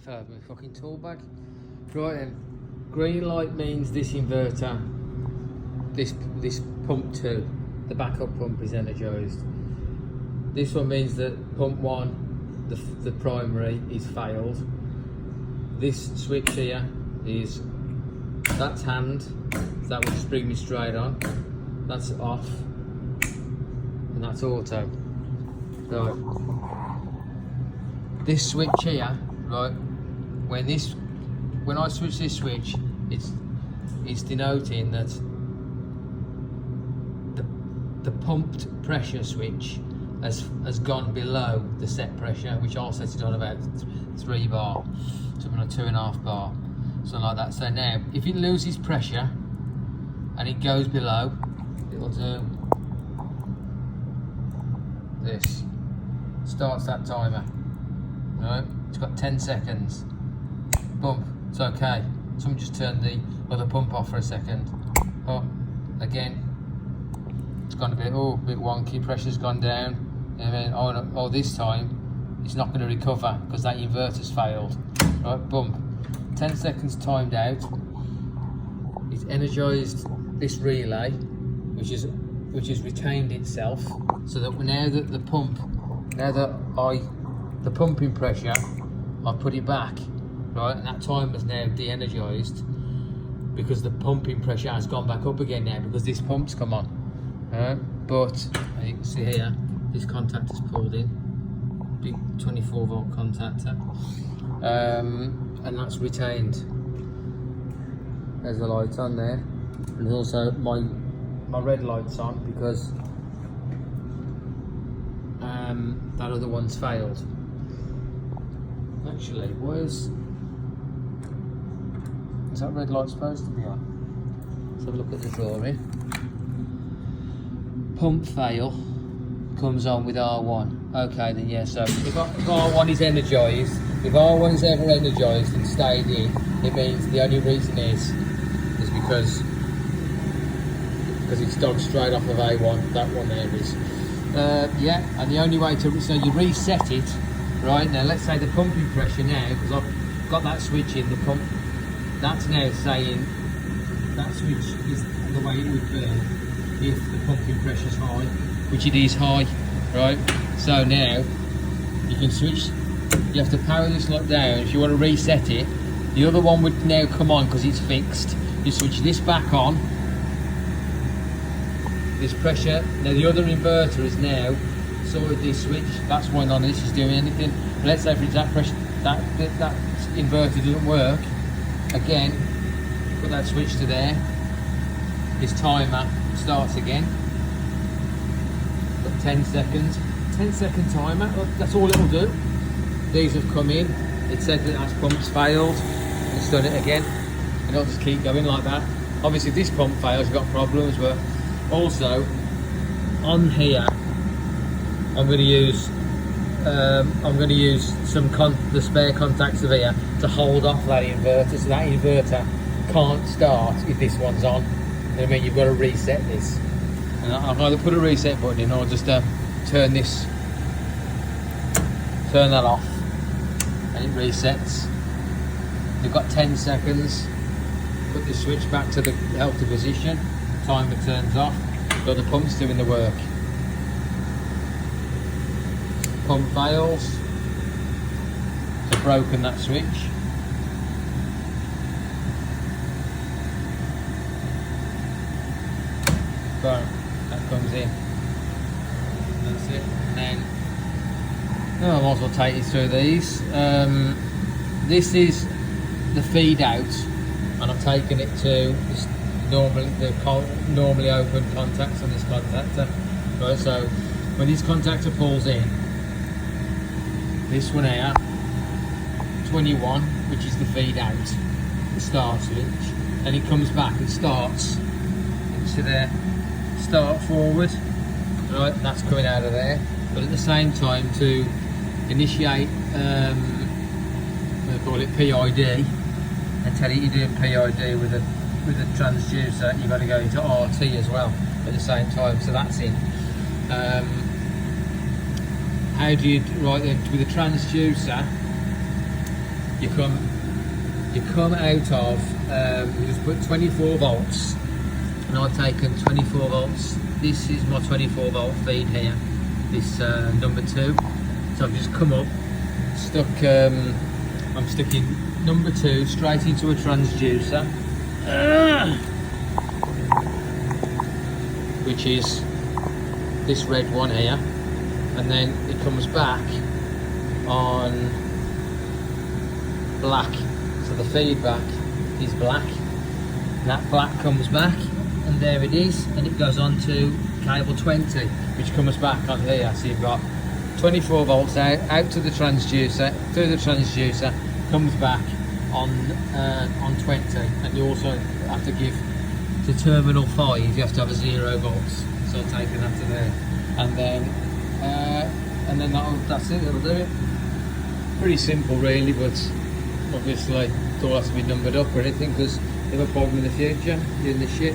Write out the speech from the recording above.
fell out of my fucking tool bag. Right then, green light means this inverter, this pump 2, the backup pump is energised. This one means that pump 1, the primary, is failed. This switch here is, that's hand, so that will just bring me straight on. That's off, and that's auto. Right. This switch here, right, when I switch this switch, it's denoting that the pumped pressure switch has gone below the set pressure, which I'll set it on about 3 bar, something like 2.5 bar, something like that. So now, if it loses pressure and it goes below, it'll do this. Starts that timer. Right, it's got 10 seconds. Boom, it's okay. Someone just turned the other pump off for a second. Oh, again, it's gone a bit wonky. Pressure's gone down. I mean, oh, this time it's not going to recover because that inverter's failed. Right, boom, 10 seconds timed out. It's energised this relay, which has retained itself, so that now that the pumping pressure, I've put it back, right, and that timer's now de-energised because the pumping pressure has gone back up again now because this pump's come on. But you can see here, this contactor's pulled in, big 24 volt contactor, and that's retained. There's the lights on there, and there's also my red light's on because that other one's failed. Actually, is that red light supposed to be on? Let's have a look at the drawing. Pump fail comes on with R1. Okay, then yeah, so if R1 is energised, if R1 is ever energised and stayed in, it means the only reason is because it's done straight off of A1, that one there is. Yeah, and the only way to, so you reset it, right, now let's say the pumping pressure now, because I've got that switch in, the pump, that's now saying, that switch is the way it would be if the pumping pressure's high, which it is high, right, so now, you can switch, you have to power this lot down. If you want to reset it, the other one would now come on because it's fixed. You switch this back on, this pressure, now the other inverter is now sorted this switch, that's why none of this is doing anything. But let's say for that pressure, that inverter doesn't work, again, put that switch to there, this timer starts again, got 10 seconds, 10-second timer, that's all it'll do. These have come in, it said that that pump's failed, it's done it again, and it'll just keep going like that. Obviously if this pump fails, you've got problems, but also on here I'm going to use the spare contacts of here to hold off that inverter, so that inverter can't start if this one's on. You know what I mean? You've got to reset this, and I'll either put a reset button in or just turn that off, and it resets. You've got 10 seconds. Put the switch back to the healthy position. Timer turns off. Got the pump's doing the work. Pump fails. So broken that switch. Boom. That comes in. That's it. And then I might as well take you through these. This is the feed out, and I've taken it to the normally open contacts on this contactor. Right, so when this contactor pulls in, this one here, 21, which is the feed out, the start switch, and it comes back and starts into there, start forward, right, that's coming out of there. But at the same time, to initiate, they call it PID, and tell you you're doing PID with a transducer, you've got to go into RT as well at the same time, so that's in. How do you, right then, with a transducer, you come out of, you just put 24 volts, and I've taken 24 volts. This is my 24 volt feed here, this number 2. So I've just come up, I'm sticking number 2 straight into a transducer, which is this red one here, and then it comes back on black. So the feedback is black, and that black comes back, and there it is, and it goes on to cable 20, which comes back on here. So you've got 24 volts out to the transducer, through the transducer, comes back on 20, and you also have to give to terminal 5, you have to have a 0 volts. So I'm taking that to there, and then that's it. It'll do it. Pretty simple, really, but obviously it all has to be numbered up or anything, because if a problem in the future doing this shit.